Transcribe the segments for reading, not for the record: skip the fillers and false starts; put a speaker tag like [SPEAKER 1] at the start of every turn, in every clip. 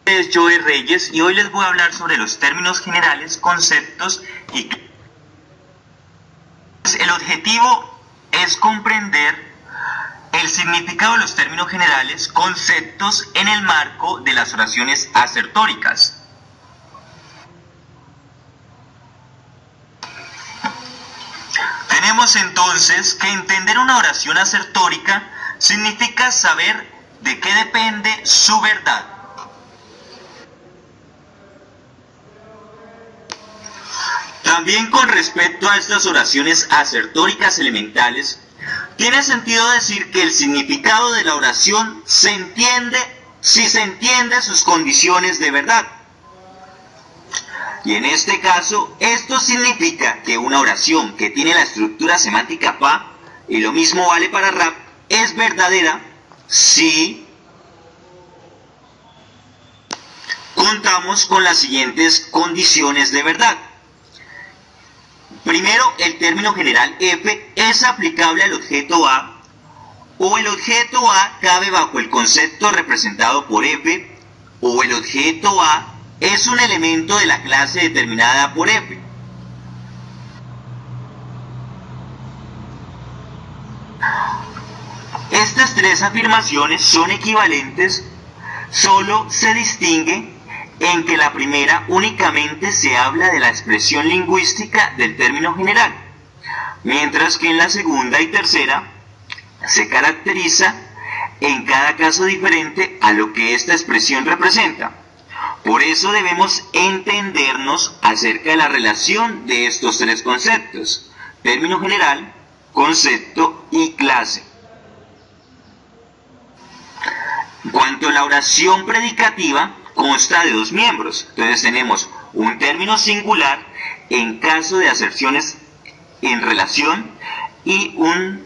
[SPEAKER 1] Es Joe Reyes y hoy les voy a hablar sobre los términos generales, conceptos y... El objetivo es comprender el significado de los términos generales, conceptos en el marco de las oraciones asertóricas. Tenemos entonces que entender una oración asertórica significa saber de qué depende su verdad. También con respecto a estas oraciones asertóricas elementales, tiene sentido decir que el significado de la oración se entiende si se entiende sus condiciones de verdad. Y en este caso, esto significa que una oración que tiene la estructura semántica PA, y lo mismo vale para rap, es verdadera si contamos con las siguientes condiciones de verdad. Primero, el término general F es aplicable al objeto A, o el objeto A cabe bajo el concepto representado por F, o el objeto A es un elemento de la clase determinada por F. Estas tres afirmaciones son equivalentes, solo se distingue en que la primera únicamente se habla de la expresión lingüística del término general, mientras que en la segunda y tercera se caracteriza en cada caso diferente a lo que esta expresión representa. Por eso debemos entendernos acerca de la relación de estos tres conceptos: término general, concepto y clase. En cuanto a la oración predicativa, consta de dos miembros. Entonces tenemos un término singular en caso de aserciones en relación y un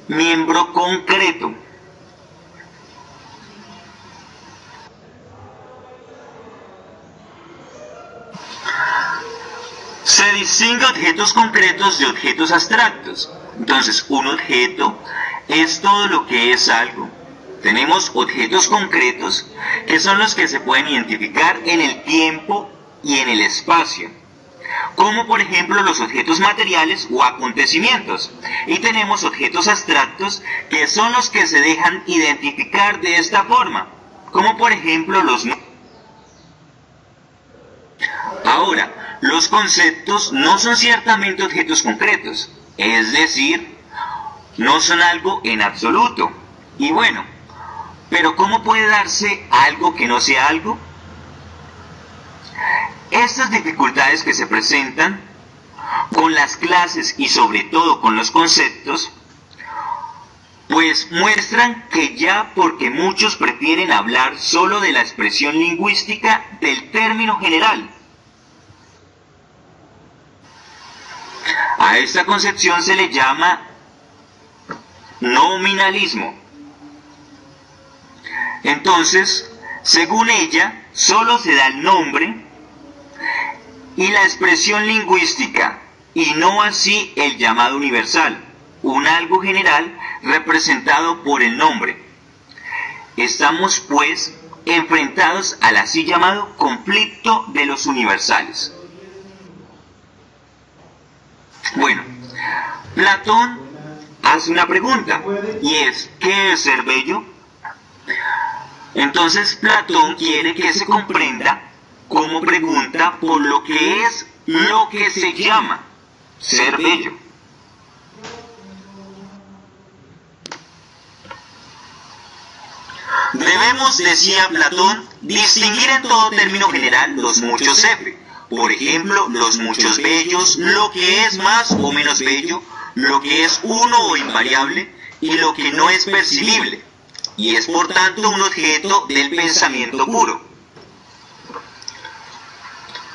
[SPEAKER 1] miembro concreto. Se distingue objetos concretos de objetos abstractos. Entonces, un objeto es todo lo que es algo. Tenemos objetos concretos, que son los que se pueden identificar en el tiempo y en el espacio, como por ejemplo los objetos materiales o acontecimientos. Y tenemos objetos abstractos, que son los que se dejan identificar de esta forma, como por ejemplo los... Ahora, los conceptos no son ciertamente objetos concretos, es decir, no son algo en absoluto. Y bueno, pero ¿cómo puede darse algo que no sea algo? Estas dificultades que se presentan con las clases y sobre todo con los conceptos, pues muestran que ya porque muchos prefieren hablar solo de la expresión lingüística del término general. A esta concepción se le llama nominalismo. Entonces, según ella, solo se da el nombre y la expresión lingüística, y no así el llamado universal, un algo general representado por el nombre. Estamos, pues, enfrentados al así llamado conflicto de los universales. Bueno, Platón hace una pregunta, y es, ¿qué es ser bello? Entonces Platón quiere que se comprenda como pregunta por lo que es lo que se llama ser bello. Debemos, decía Platón, distinguir en todo término general los muchos F. Por ejemplo, los muchos bellos, lo que es más o menos bello, lo que es uno o invariable y lo que no es percibible, y es por tanto un objeto del pensamiento puro.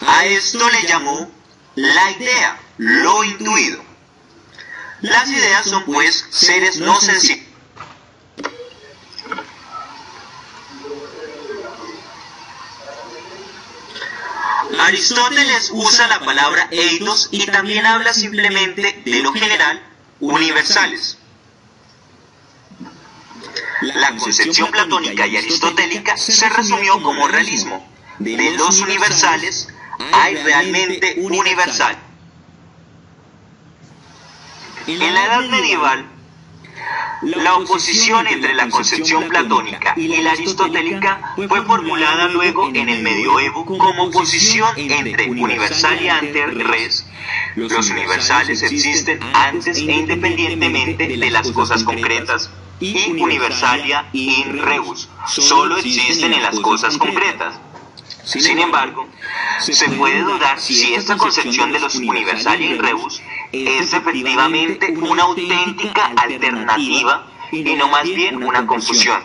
[SPEAKER 1] A esto le llamó la idea, lo intuido. Las ideas son pues seres no sensibles. Aristóteles usa la palabra eidos y también habla simplemente de lo general, universales. La concepción platónica y aristotélica se resumió como realismo. De los universales hay realmente un universal. En la Edad Medieval, la oposición entre la concepción platónica y la aristotélica fue formulada luego en el medioevo como oposición entre universalia ante res. Los universales existen antes e independientemente de las cosas concretas, y universalia in rebus solo existen en las cosas concretas. Sin embargo, se puede dudar si esta concepción de los universalia in rebus es efectivamente una auténtica alternativa y no más bien una confusión.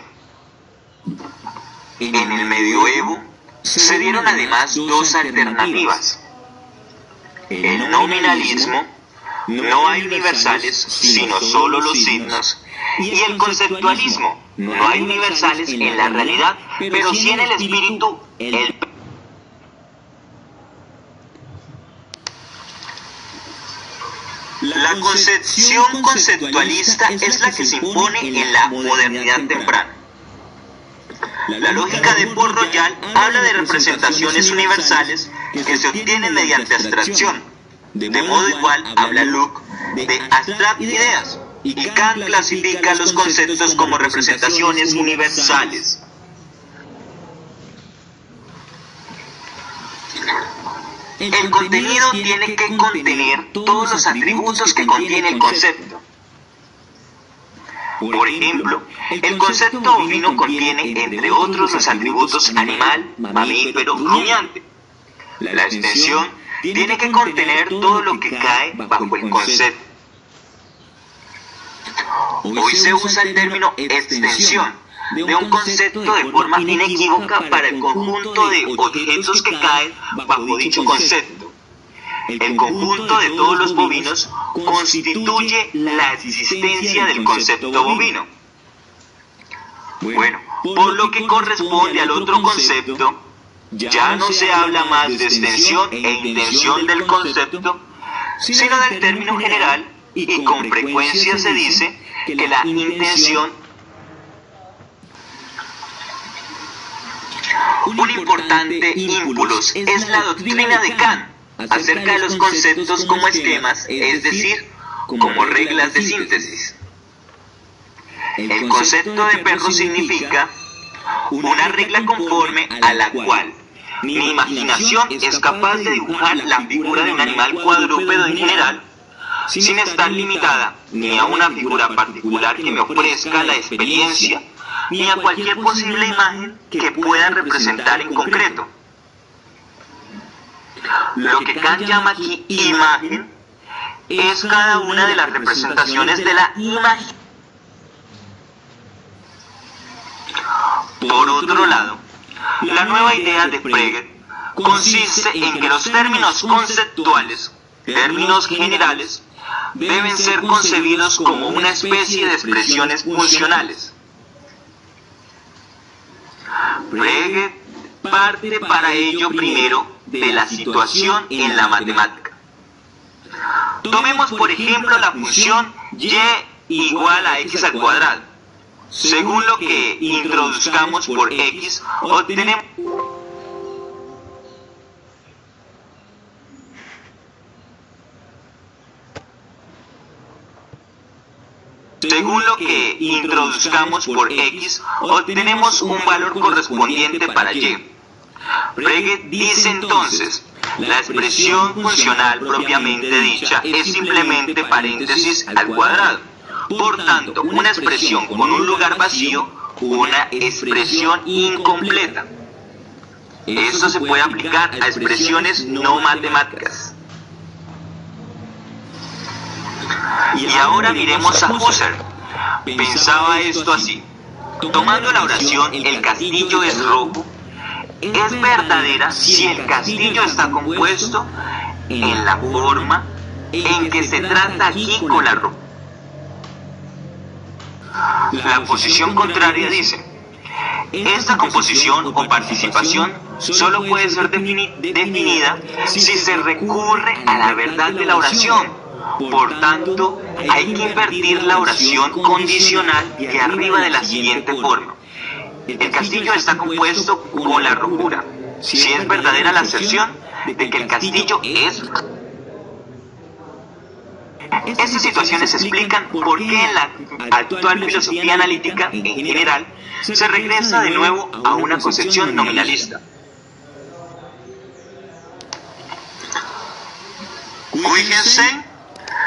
[SPEAKER 1] En el medioevo se dieron además dos alternativas. El nominalismo, no hay universales sino solo los signos, y el conceptualismo, no hay universales en la realidad, pero sí en el espíritu, La concepción conceptualista es la que se impone en la modernidad temprana. La lógica de Port-Royal habla de representaciones universales que se obtienen mediante abstracción. De modo igual habla Locke de abstract ideas, y Kant clasifica los conceptos como representaciones universales. El contenido tiene que contener todos los atributos que contiene el concepto. Por ejemplo, el concepto bovino contiene, entre otros, los atributos animal, mamífero, rumiante. La extensión tiene que contener todo lo que cae bajo el concepto. Hoy se usa el término extensión de un concepto de forma inequívoca para el conjunto de objetos que caen bajo dicho concepto. El conjunto de todos los bovinos constituye la existencia del concepto bovino. Bueno, por lo que corresponde al otro concepto, ya no se habla más de extensión e intención del concepto, sino del término general, y con frecuencia se dice que la intención. Un importante impulso es la doctrina de Kant acerca de los conceptos como esquemas, es decir, como reglas de síntesis. El concepto de perro significa una regla conforme a la cual mi imaginación es capaz de dibujar la figura de un animal cuadrúpedo en general, sin estar limitada ni a una figura particular que me ofrezca la experiencia, ni a cualquier posible imagen que pueda representar en concreto. Lo que Kant llama aquí imagen es cada una de las representaciones de la imagen. Por otro lado, la nueva idea de Frege consiste en que los términos conceptuales, términos generales, deben ser concebidos como una especie de expresiones funcionales. Frege parte para ello primero de la situación en la matemática. Tomemos por ejemplo la función y igual a x al cuadrado. Según lo que introduzcamos por x, obtenemos un valor correspondiente para y. Frege dice entonces, la expresión funcional propiamente dicha es simplemente paréntesis al cuadrado. Por tanto, una expresión con un lugar vacío, una expresión incompleta. Esto se puede aplicar a expresiones no matemáticas. Y ahora miremos a Husserl. Pensaba esto así: tomando la oración "el castillo es rojo", es verdadera si el castillo está compuesto en la forma en que se trata aquí con la ropa. La posición contraria dice: esta composición o participación solo puede ser definida si se recurre a la verdad de la oración, Por tanto, hay que invertir la oración condicional de arriba de la siguiente forma. El castillo está compuesto con la rojura. Si es verdadera la aserción de que el castillo es... Estas situaciones explican por qué en la actual filosofía analítica, en general, se regresa de nuevo a una concepción nominalista. Wittgenstein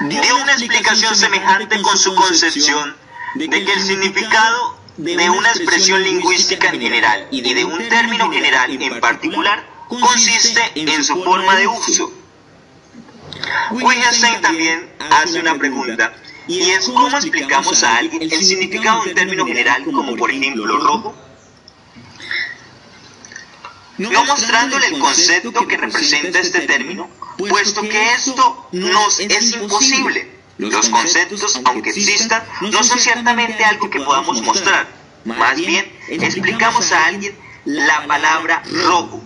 [SPEAKER 1] dio una explicación semejante con su concepción de que el significado de una expresión lingüística en general y de un término general en particular consiste en su forma de uso. Wittgenstein también hace una pregunta, y es ¿cómo explicamos a alguien el significado de un término general como por ejemplo rojo? No mostrándole el concepto que representa este término, puesto que esto nos es imposible. Los conceptos, aunque existan, no son ciertamente algo que podamos mostrar. Más bien, explicamos a alguien la palabra rojo,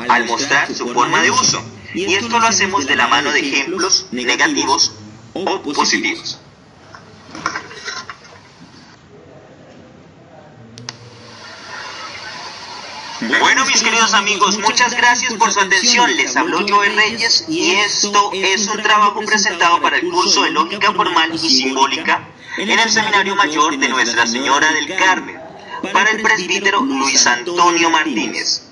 [SPEAKER 1] al mostrar su forma de uso. Y esto lo hacemos de la mano de ejemplos negativos o positivos. Bueno, mis queridos amigos, muchas gracias por su atención. Les habló Joe Reyes y esto es un trabajo presentado para el curso de Lógica Formal y Simbólica en el Seminario Mayor de Nuestra Señora del Carmen, para el presbítero Luis Antonio Martínez.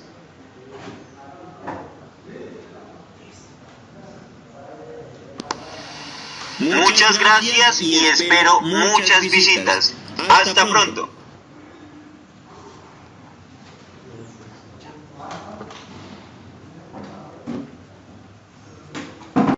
[SPEAKER 1] Muchas gracias y espero muchas visitas. Hasta pronto.